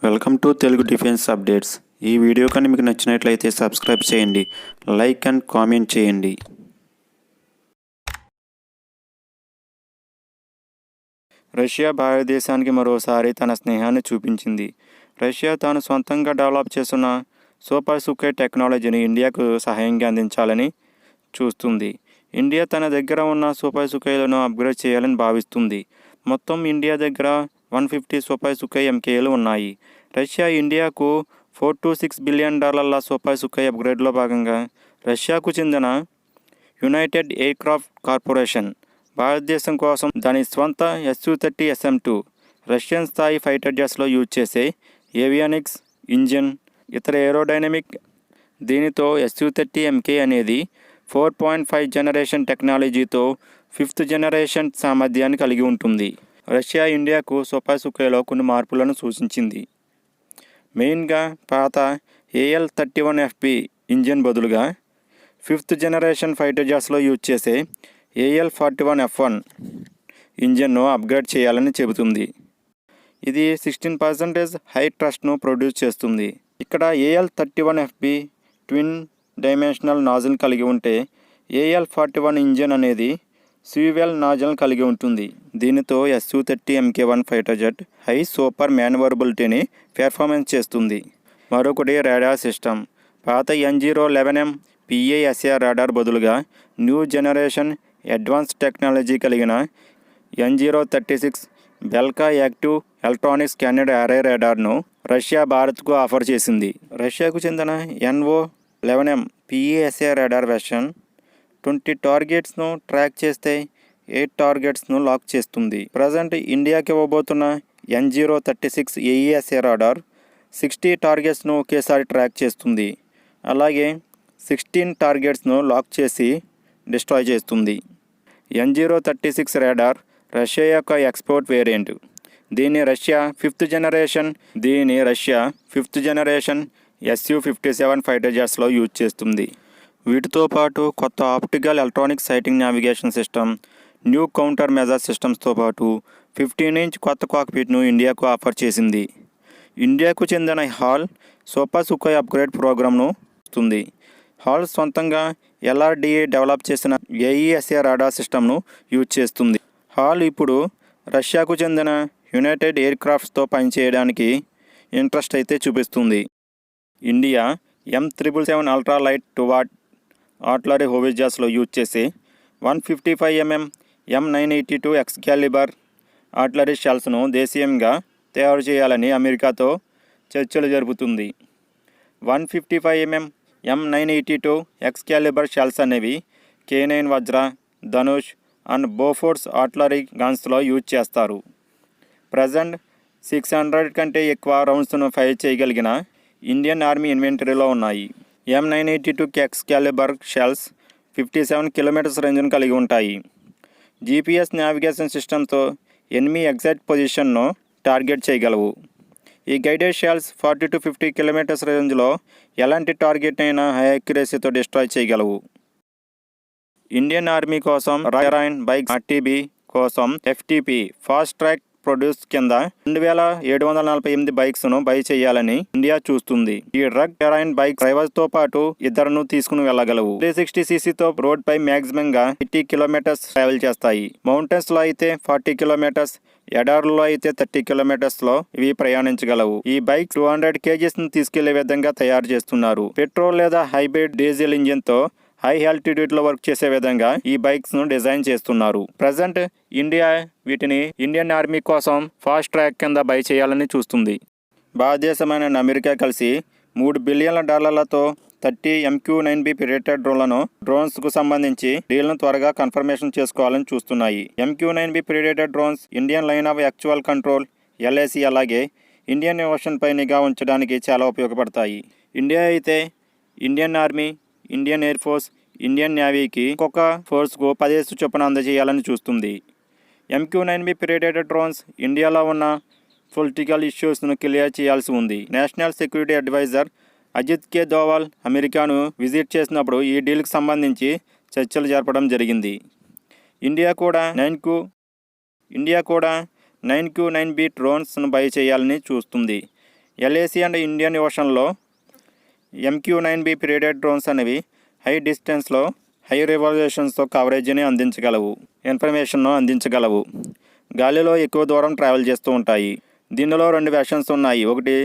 Welcome to Telugu defence updates. ఈ video కానీ మీకు నచ్చినట్లయితే సబ్స్క్రైబ్ చేయండి, లైక్ అండ్ కామెంట్ చేయండి. రష్యా భారతదేశానికి మరోసారి తన స్నేహాన్ని చూపించింది. రష్యా తాను సొంతంగా డెవలప్ చేస్తున్న సూపర్ సుఖోయ్ టెక్నాలజీని ఇండియాకు సహాయంగా అందించాలని చూస్తుంది. ఇండియా తన దగ్గర ఉన్న సూపర్ సుఖోయ్లను అప్గ్రేడ్ చేయాలని భావిస్తుంది. మొత్తం ఇండియా దగ్గర 150 సూపర్ సుఖోయ్ ఎంకేలు ఉన్నాయి. రష్యా ఇండియాకు $4 to $6 బిలియన్ సూపర్ సుఖోయ్ అప్గ్రేడ్లో భాగంగా రష్యాకు చెందిన యునైటెడ్ ఎయిర్క్రాఫ్ట్ కార్పొరేషన్ భారతదేశం కోసం దాని స్వంత Su-30SM-2 రష్యన్ స్థాయి ఫైటర్ జెట్స్లో యూజ్ చేసే ఏవియానిక్స్ ఇంజిన్, ఇతర ఏరోడైనమిక్. దీనితో Su-30MK అనేది 4.5 జనరేషన్ టెక్నాలజీతో 5th జనరేషన్ సామర్థ్యాన్ని కలిగి ఉంటుంది. రష్యా ఇండియాకు సూపర్ సుఖోయ్లో కొన్ని మార్పులను సూచించింది. మెయిన్గా పాత AL-31FP ఇంజిన్ బదులుగా 5th జనరేషన్ ఫైటర్ జెట్స్లో యూజ్ చేసే AL-41F1 ఇంజిన్ను అప్గ్రేడ్ చేయాలని చెబుతుంది. ఇది 16% హై ట్రస్ట్ను ప్రొడ్యూస్ చేస్తుంది. ఇక్కడ AL-31FP ట్విన్ డైమెన్షనల్ నాజిల్ కలిగి ఉంటే AL-41 ఇంజిన్ అనేది స్వివెల్ నాజిల్ కలిగి ఉంటుంది. దీనితో Su-30MK1 fighter jet high super మ్యాన్యూవరబిలిటీని పెర్ఫార్మెన్స్ చేస్తుంది. మరొకటి రాడార్ సిస్టమ్. పాత N011M PASR రాడార్ బదులుగా న్యూ జనరేషన్ అడ్వాన్స్ టెక్నాలజీ కలిగిన N036 బెల్కా యాక్టివ్ ఎలక్ట్రానిక్ స్కానర్ అరే రాడార్ను రష్యా భారత్కు ఆఫర్ చేసింది. రష్యాకు చెందిన NO11M PASR రాడార్ వెర్షన్ 20 టార్గెట్స్ను ట్రాక్ చేస్తే 8 టార్గెట్స్ను లాక్ చేస్తుంది. ప్రజెంట్ ఇండియాకి ఇవ్వబోతున్న N036 AESA రాడార్ 60 టార్గెట్స్ను ఒకేసారి ట్రాక్ చేస్తుంది. అలాగే 16 టార్గెట్స్ను లాక్ చేసి డిస్ట్రాయ్ చేస్తుంది. N036 రాడార్ రష్యా యొక్క ఎక్స్పోర్ట్ వేరియంట్. దీన్ని Russia 5th generation Su-57 fighter జెట్స్లో యూజ్ చేస్తుంది. వీటితో పాటు కొత్త optical electronic sighting navigation system, new counter measure సిస్టమ్స్తో పాటు 15-inch కొత్త కాక్పిట్ను ఇండియాకు ఆఫర్ చేసింది. ఇండియాకు చెందిన హాల్ సూపర్ సుఖోయ్ అప్గ్రేడ్ ప్రోగ్రామ్ను ఇస్తుంది. హాల్ సొంతంగా LRDA డెవలప్ చేసిన AESA రాడార్ సిస్టమ్ను యూజ్ చేస్తుంది. హాల్ ఇప్పుడు రష్యాకు చెందిన యునైటెడ్ ఎయిర్క్రాఫ్ట్స్తో పనిచేయడానికి ఇంట్రెస్ట్ అయితే చూపిస్తుంది. ఇండియా M-777 అల్ట్రా లైట్ టువార్డ్ ఆర్టిలరీ హోవిట్జర్స్లో యూజ్ చేసే 155mm M982 ఎక్స్కాలిబర్ ఆర్టిలరీ షెల్స్ను దేశీయంగా తయారు చేయాలని అమెరికాతో చర్చలు జరుపుతుంది. 155mm M982 ఎక్స్కాలిబర్ షెల్స్ అనేవి K9 Vajra, Dhanush and Bofors artillery గన్స్లో యూజ్ చేస్తారు. ప్రజెంట్ 600 కంటే ఎక్కువ రౌండ్స్ను ఫైర్ చేయగలిగిన ఇండియన్ ఆర్మీ ఇన్వెంటరీలో ఉన్నాయి. M982 ఎక్స్కాలిబర్ షెల్స్ 57 కిలోమీటర్స్ రేంజ్ను కలిగి ఉంటాయి. GPS నావిగేషన్ సిస్టమ్తో ఎనిమీ ఎగ్జాక్ట్ పొజిషన్ను టార్గెట్ చేయగలవు. ఈ గైడెడ్ షెల్స్ 40 to 50 కిలోమీటర్స్ రేంజ్లో ఎలాంటి టార్గెట్ అయినా హై అక్యురసీతో డిస్ట్రాయ్ చేయగలవు. ఇండియన్ ఆర్మీ కోసం రాయన్ బైక్ RTB కోసం FTP ఫాస్ట్ ట్రాక్ ప్రొడ్యూస్ కింద 2748 బైక్స్ను బై చేయాలని ఇండియా చూస్తుంది. ఈ డ్రగ్ టెరైన్ బైక్ డ్రైవర్తో పాటు ఇద్దరును తీసుకుని వెళ్ళగలవు. 360cc రోడ్పై మ్యాక్సిమంగా 80 కిలోమీటర్స్ ట్రావెల్ చేస్తాయి. మౌంటైన్స్లో అయితే 40 కిలోమీటర్స్, ఎడార్లలో అయితే 30 కిలోమీటర్స్లో ఇవి ప్రయాణించగలవు. ఈ బైక్ 200 kgsను తీసుకెళ్లే విధంగా తయారు చేస్తున్నారు. పెట్రోల్ లేదా హైబ్రిడ్ డీజిల్ ఇంజిన్తో హై ఆల్టిట్యూడ్లో వర్క్ చేసే విధంగా ఈ బైక్స్ను డిజైన్ చేస్తున్నారు. ప్రజెంట్ ఇండియా వీటిని ఇండియన్ ఆర్మీ కోసం ఫాస్ట్ ట్రాక్ కింద బై చేయాలని చూస్తుంది. భారతదేశమైన అమెరికా కలిసి $3 బిలియన్ల 30 MQ9B ప్రిడేటర్ డ్రోన్స్కు సంబంధించి డీల్ను త్వరగా కన్ఫర్మేషన్ చేసుకోవాలని చూస్తున్నాయి. MQ9B predator drones Indian line of actual control LAC అలాగే ఇండియన్ ఓషన్పై నిఘా ఉంచడానికి చాలా ఉపయోగపడతాయి. ఇండియా అయితే Indian army, Indian air force, Indian నేవీకి ఒక్కొక్క ఫోర్స్కు 10 చొప్పున అందజేయాలని చూస్తుంది. MQ9B ప్రిడేటర్ డ్రోన్స్ ఇండియాలో ఉన్న పొలిటికల్ ఇష్యూస్ను క్లియర్ చేయాల్సి ఉంది. National security adviser Ajit K. Doval అమెరికాను విజిట్ చేసినప్పుడు ఈ డీల్కి సంబంధించి చర్చలు జరపడం జరిగింది. ఇండియా కూడా 9Q9B డ్రోన్స్ను బై చేయాలని చూస్తుంది. LAC అండ్ ఇండియన్ ఓషన్లో MQ9B పీరియడ్ డ్రోన్స్ అనేవి హై డిస్టెన్స్లో హై రిజల్యూషన్స్తో కవరేజీని ఇన్ఫర్మేషన్ను అందించగలవు. గాలిలో ఎక్కువ దూరం ట్రావెల్ చేస్తూ ఉంటాయి. దీనిలో 2 వెర్షన్స్ ఉన్నాయి. ఒకటి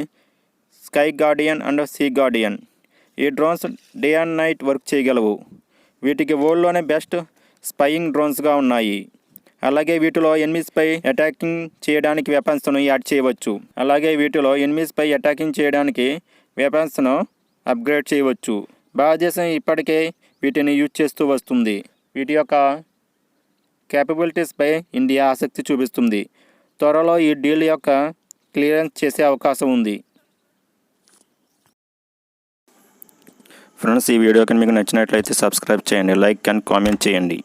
sky guardian and sea guardian. ఈ drones day and night work చేయగలవు. వీటికి వరల్డ్లోనే బెస్ట్ స్పైయింగ్ డ్రోన్స్గా ఉన్నాయి. అలాగే వీటిలో ఎనిమీస్పై అటాకింగ్ చేయడానికి వెపన్స్ను యాడ్ చేయవచ్చు. అప్గ్రేడ్ చేయవచ్చు. భారతదేశం ఇప్పటికే వీటిని యూజ్ చేస్తూ వస్తుంది. వీటి యొక్క క్యాపబిలిటీస్పై ఇండియా ఆసక్తి చూపిస్తుంది. త్వరలో ఈ డీల్ యొక్క క్లియరెన్స్ చేసే అవకాశం ఉంది. ఫ్రెండ్స్, ఈ వీడియో కనుక మీకు నచ్చినట్లయితే సబ్స్క్రైబ్ చేయండి, లైక్ అండ్ కామెంట్ చేయండి.